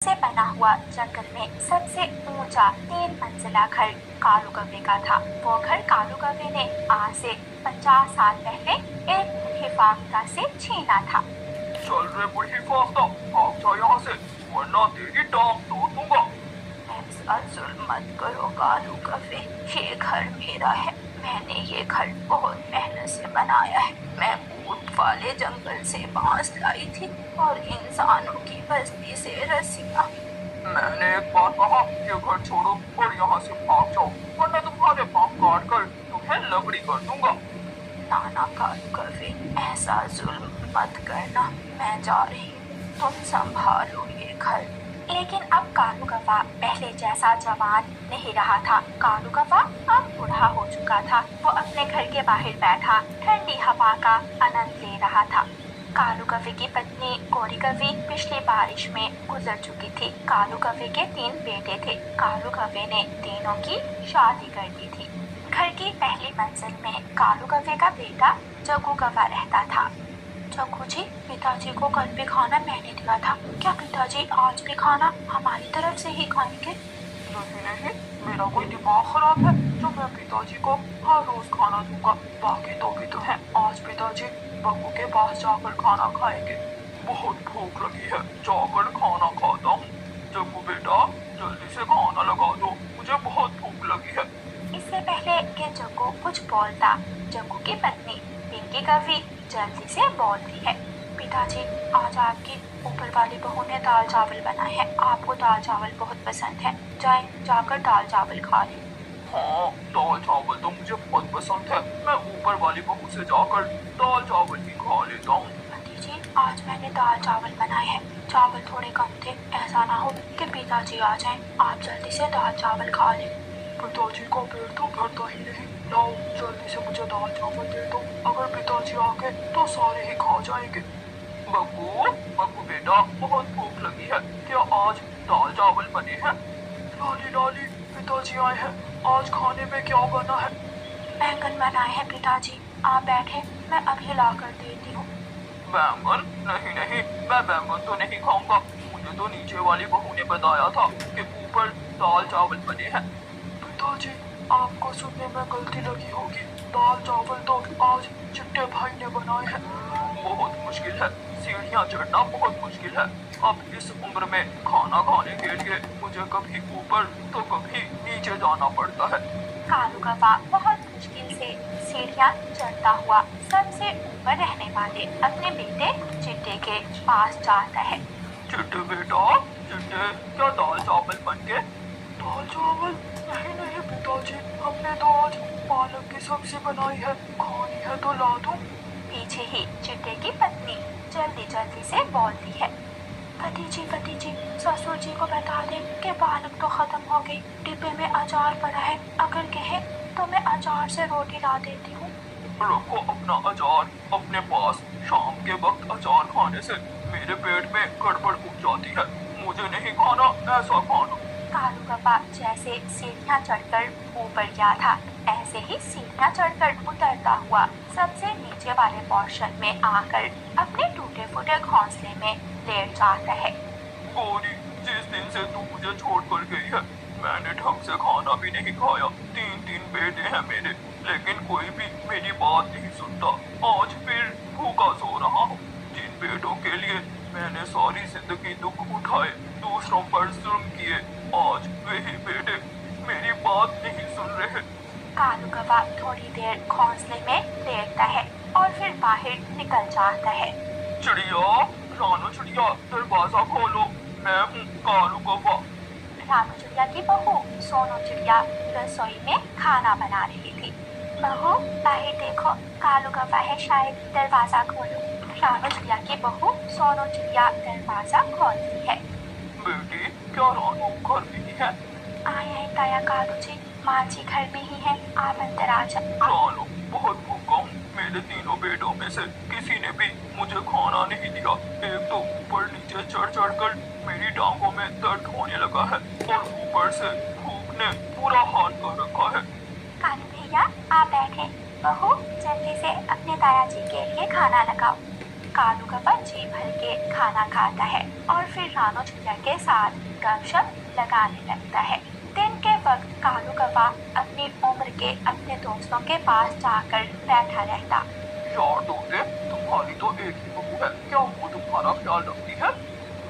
से बना हुआ जंगल में सबसे ऊंचा 3 मंजिला घर कालू कव्वे का था। वो घर कालू कव्वे ने आज से 50 साल पहले एक बूढ़ी फाख्ता से छीना था। चल रे बूढ़ी फाख्ता, भाग जा यहाँ से वरना तेरी टांग तोड़ दूंगा। ऐसा जुल्म मत करो कालू कव्वे, ये घर मेरा है। मैंने ये घर बहुत मेहनत से बनाया है। मैं ऊंट वाले जंगल से बांस लाई थी और इंसानों की बस्ती से रस्सियाँ। मैंने एक बार कहा, ये घर छोड़ो और यहाँ से भाग जाओ वरना तुम्हारे पाँव काट कर तुम्हें लकड़ी कर दूंगा। नाना कालू कव्वे, ऐसा जुल्म मत करना। मैं जा रही हूँ, तुम संभालो ये घर। लेकिन अब कालू कव्वा पहले जैसा जवान नहीं रहा था। कालू कव्वा अब बूढ़ा हो चुका था। वो अपने घर के बाहर बैठा ठंडी हवा का आनंद ले रहा था। कालू कव्वे की पत्नी गोरी कव्वी पिछली बारिश में गुजर चुकी थी। कालू कव्वे के 3 बेटे थे। कालू कव्वे ने तीनों की शादी कर दी थी। घर की पहली मंजिल में कालू कव्वे का बेटा जग्गू कव्वा रहता था। जग्गू जी, पिताजी को कल भी खाना मैंने दिया था। क्या पिताजी आज भी खाना हमारी तरफ से ही खाएंगे? नहीं नहीं, मेरा कोई दिमाग खराब है जो मैं पिताजी को हर रोज खाना दूंगा। बाकी तो है, आज पिताजी बग्गू के पास जाकर खाना खाएंगे। बहुत भूख लगी है, जाकर खाना खाता हूँ। जग्गू बेटा, जल्दी से खाना लगा दो, मुझे बहुत भूख लगी है। इससे पहले कि जग्गू कुछ बोलता, जग्गू की पत्नी पिंकी कव्वी जल्दी से बोलती है, पिताजी आज आपकी ऊपर वाली बहू ने दाल चावल बनाए हैं। आपको दाल चावल बहुत पसंद है, जाकर दाल चावल खा लें। हाँ, दाल चावल तो मुझे बहुत पसंद है। मैं ऊपर वाली बहू से जाकर दाल चावल ही खा लेता हूँ। भतीजी, आज मैंने दाल चावल बनाए हैं। चावल थोड़े कम थे, ऐसा ना हो कि पिताजी आ जाएं। आप जल्दी से दाल चावल खा लें। पिताजी का पेट तो भरता ही नहीं। लाओ जल्दी से मुझे दाल चावल दे दो। अगर पिताजी आ गए तो सारे ही खा जाएंगे। बग्गू बेटा, बहुत भूख लगी है, क्या आज दाल चावल बने हैं? लाली, पिताजी आए हैं, आज खाने में क्या बना है? बैंगन बनाए हैं पिताजी, आप बैठे, मैं अभी ला कर देती हूँ। बैंगन? नहीं, मैं बैंगन तो नहीं खाऊंगा। मुझे तो नीचे वाली बहू ने बताया था कि ऊपर दाल चावल बने हैं। पिताजी, आपको सुनने में गलती लगी होगी। दाल चावल तो आज चिट्टे भाई ने बनाए हैं। बहुत मुश्किल है, सीढ़ियाँ चढ़ना बहुत मुश्किल है। अब इस उम्र में खाना खाने के लिए मुझे कभी ऊपर तो कभी नीचे जाना पड़ता है। कालू कव्वा बहुत मुश्किल से सीढ़ियाँ चढ़ता हुआ सबसे ऊपर रहने वाले अपने बेटे चिट्टे के पास जाता है। चिट्टे बेटा, चिट्टे, क्या दाल चावल बन गए? दाल चावल? नहीं पिताजी, हमने तो आज पालक की सब्जी बनाई है। खानी है तो ला दूं? पीछे ही चिट्टे की पत्नी जल्दी से बोलती है, भतीजी, ससुर जी को बता दें कि पालक तो खत्म हो गई। डिब्बे में अचार पड़ा है, अगर कहे तो मैं अचार से रोटी ला देती हूँ। रखो अपना अचार अपने पास। शाम के वक्त अचार खाने से मेरे पेट में गड़बड़ हो जाती है। मुझे नहीं खाना ऐसा खाना। कालू कव्वा जैसे सीढ़ियाँ चढ़कर ऊपर गया था, ऐसे ही सीढ़ियाँ चढ़कर उतरता हुआ सबसे नीचे वाले पोर्शन में आकर अपने टूटे फूटे घोंसले में लेट जाता है। गोरी, जिस दिन से तू मुझे छोड़कर गई है, मैंने ढंग से खाना भी नहीं खाया। 3 बेटे हैं मेरे, लेकिन कोई भी मेरी बात नहीं सुनता। आज फिर भूखा सो रहा हूँ। जिन बेटों के लिए मैंने सारी जिंदगी दुख उठाए, दूसरों पर जुल्म किए, आज वही बेटे मेरी बात नहीं सुन रहे। कालू कव्वा थोड़ी देर घोंसले में लेटता है और फिर बाहर निकल जाता है। चिड़िया, रानू चिड़िया, दरवाजा खोलो, मैं हूँ कालू कव्वा। रानू चिड़िया की बहू सोनू चिड़िया रसोई में खाना बना रही थी। बहू, बाहर देखो, कालू कव्वा है, शायद दरवाजा खोलो। रानू चिड़िया की बहू सोनू चिड़िया दरवाजा खोलती है। बेटी, क्या रानू घर में ही है? आए ताया कालू जी, माँ जी घर में ही है, आप अंदर आ जाओ। रानू, बहुत भूखा हूँ। मेरे तीनों बेटों में से किसी ने भी मुझे खाना नहीं दिया। एक तो ऊपर नीचे चढ़ कर मेरी टांगों में दर्द होने लगा है और ऊपर से भूख ने पूरा हाल कर रखा है। कालू भैया, आप बैठे। बहू, जल्दी से अपने ताया जी के लिए खाना लगाओ। कालू कौवा जी भर के खाना खाता है और फिर रानो चिड़िया के साथ गपशप लगाने लगता है। दिन के वक्त कालू कौवा अपनी उम्र के अपने दोस्तों के पास जाकर बैठा रहता। यार तोते, तुम्हारी तो एक ही बहू है, क्या वो तुम्हारा ख्याल रखती है?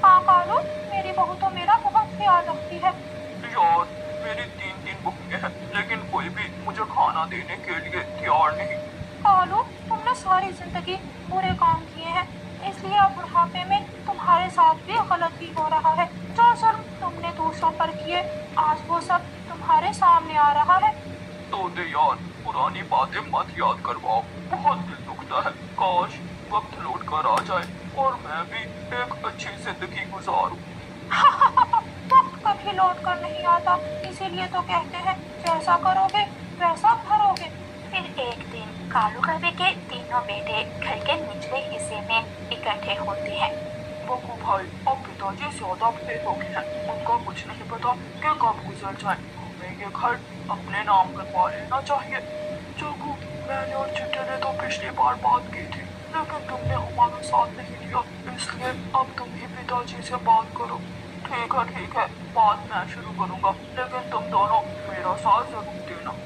हाँ कालू, मेरी बहू तो मेरा बहुत ख्याल रखती है। यार मेरी तीन बहुएं हैं, लेकिन कोई भी मुझे खाना देने के लिए तैयार नहीं। कालू, तुमने सारी जिंदगी बुरे काम किए हैं, इसलिए अब बुढ़ापे में तुम्हारे साथ भी गलती हो रहा है। जो जुर्म तुमने दूसरों पर किए, आज वो सब तुम्हारे सामने आ रहा है। तोते यार, पुरानी बातें मत याद करवाओ, बहुत दिल दुखता है। काश वक्त लौट कर आ जाए और मैं भी एक अच्छी जिंदगी गुजारूं। वक्त कभी लौट कर नहीं आता, इसीलिए तो कहते हैं जैसा करोगे वैसा भरोगे। फिर एक दिन कालू कौवे के तीनों बेटे घर के निचले हिस्से में इकट्ठे होते हैं। बब्बू भाई, अब पिताजी ज्यादा बड़े हो गए हैं, उनका कुछ नहीं पता कि कब गुजर जाए। हमें ये घर अपने नाम करवा लेना चाहिए। जग्गू, मैंने और चिट्टे ने तो पिछली बार बात की थी, लेकिन तुमने हमारा साथ नहीं दिया, इसलिए अब तुम ही पिताजी से बात करो। ठीक है, बात मैं शुरू करूँगा, लेकिन तुम दोनों मेरा साथ जरूर देना।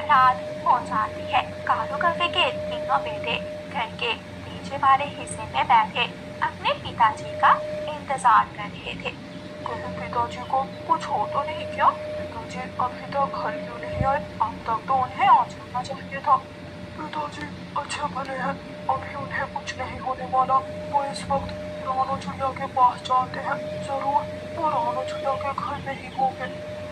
रात हो जाती है। कालू कौवे के तीनों बेटे घर के नीचे वाले हिस्से में बैठे अपने पिताजी का इंतजार कर रहे थे। कहीं पिताजी को कुछ हो तो नहीं क्या? पिताजी अभी तक घर क्यों नहीं आए? अब तक तो उन्हें आ जाना चाहिए था। पिताजी अच्छे भले हैं, अभी उन्हें कुछ नहीं होने वाला। वो इस वक्त रानो चिड़िया के पास जाते हैं, जरूर वो रानो चिड़िया के घर में ही होंगे।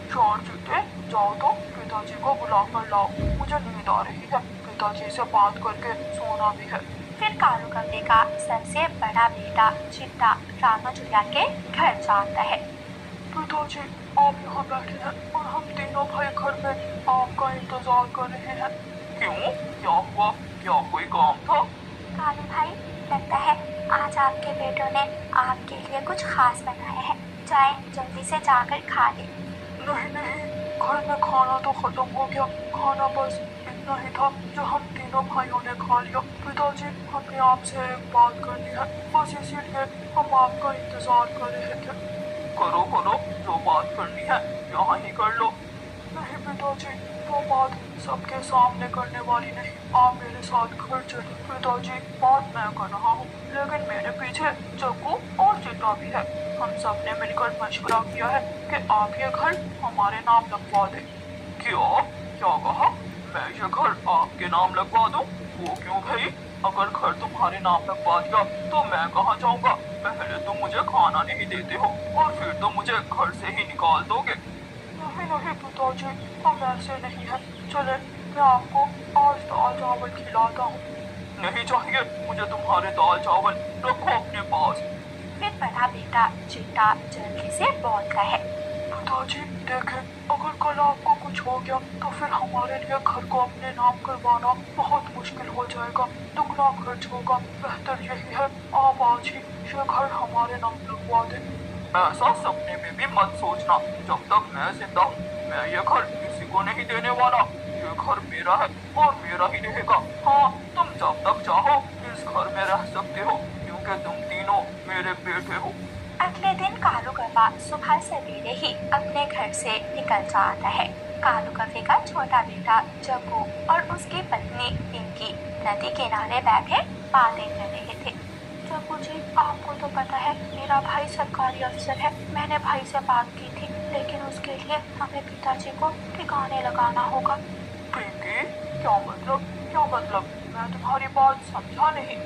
चार चिट्टे, जाओ तो पिताजी को बुला कर लाओ, मुझे नींद आ रही है, पिताजी से बात करके सोना भी है। फिर कालू कौवे का सबसे बड़ा बेटा चिट्टा रानो चिड़िया के घर जाता है। पिताजी, आप यहाँ बैठे हैं और हम तीनों भाई घर में आपका इंतजार कर रहे हैं। क्यों? क्या हुआ? क्या कोई काम था? कालू भाई, लगता है आज आपके बेटों ने आपके लिए कुछ खास बनाया है, जाए जल्दी से जाकर खा ले। नहीं, घर में खाना तो खत्म हो गया, खाना बस इतना ही था जो हम तीनों भाइयों ने खा लिया। पिताजी, हमने आपसे एक बात करनी है, बस इसीलिए हम आपका इंतजार कर रहे थे। करो, जो बात करनी है यहाँ ही कर लो। नहीं पिताजी, वो बात सबके सामने करने वाली नहीं, आप मेरे साथ घर चलिए। पिताजी, बात मैं कर रहा हूँ, लेकिन मेरे पीछे जग्गू और चिट्टा भी है। हम सब ने मिलकर मशवरा किया है कि आप ये घर हमारे नाम लगवा दें। क्या कहा? मैं ये घर आपके नाम लगवा दूं? वो क्यों भाई? अगर घर तुम्हारे नाम लगवा दिया तो मैं कहाँ जाऊँगा? पहले तुम मुझे खाना नहीं देते हो और फिर तो मुझे घर से ही निकाल दोगे। नहीं पिताजी, हम ऐसे नहीं है। चले, मैं आपको आज दाल चावल खिलाता हूँ। नहीं चाहिए मुझे तुम्हारे दाल चावल, रखो अपने पास। फिर बड़ा बेटा चिट्टा जल्दी से बोलता है। पिताजी देखें, अगर कल आपको कुछ हो गया तो फिर हमारे लिए घर को अपने नाम करवाना बहुत मुश्किल हो जाएगा, दुगना खर्च होगा। बेहतर यही है आप आज ही ये घर हमारे नाम लगवा दें। ऐसा सपने में भी मत सोचना, जब तक मैं जिंदा हूँ मैं ये घर किसी को नहीं देने वाला। ये घर मेरा है और मेरा ही रहेगा। हाँ, तुम जब तक चाहो इस घर में रह सकते हो, क्योंकि तुम तीनों मेरे बेटे हो। अगले दिन कालू कौवा सुबह सवेरे ही अपने घर से निकल जाता है। कालू कौवे का छोटा बेटा जग्गू और उसकी पत्नी पिंकी नदी किनारे बैठे बातें कर रहे थे। जग्गू जी, आपको तो पता है मेरा भाई सरकारी अफसर है। मैंने भाई से बात की थी, लेकिन उसके लिए हमें पिताजी को ठिकाने लगाना होगा। पिंकी, क्या मतलब? मैं तुम्हारी बात समझा नहीं।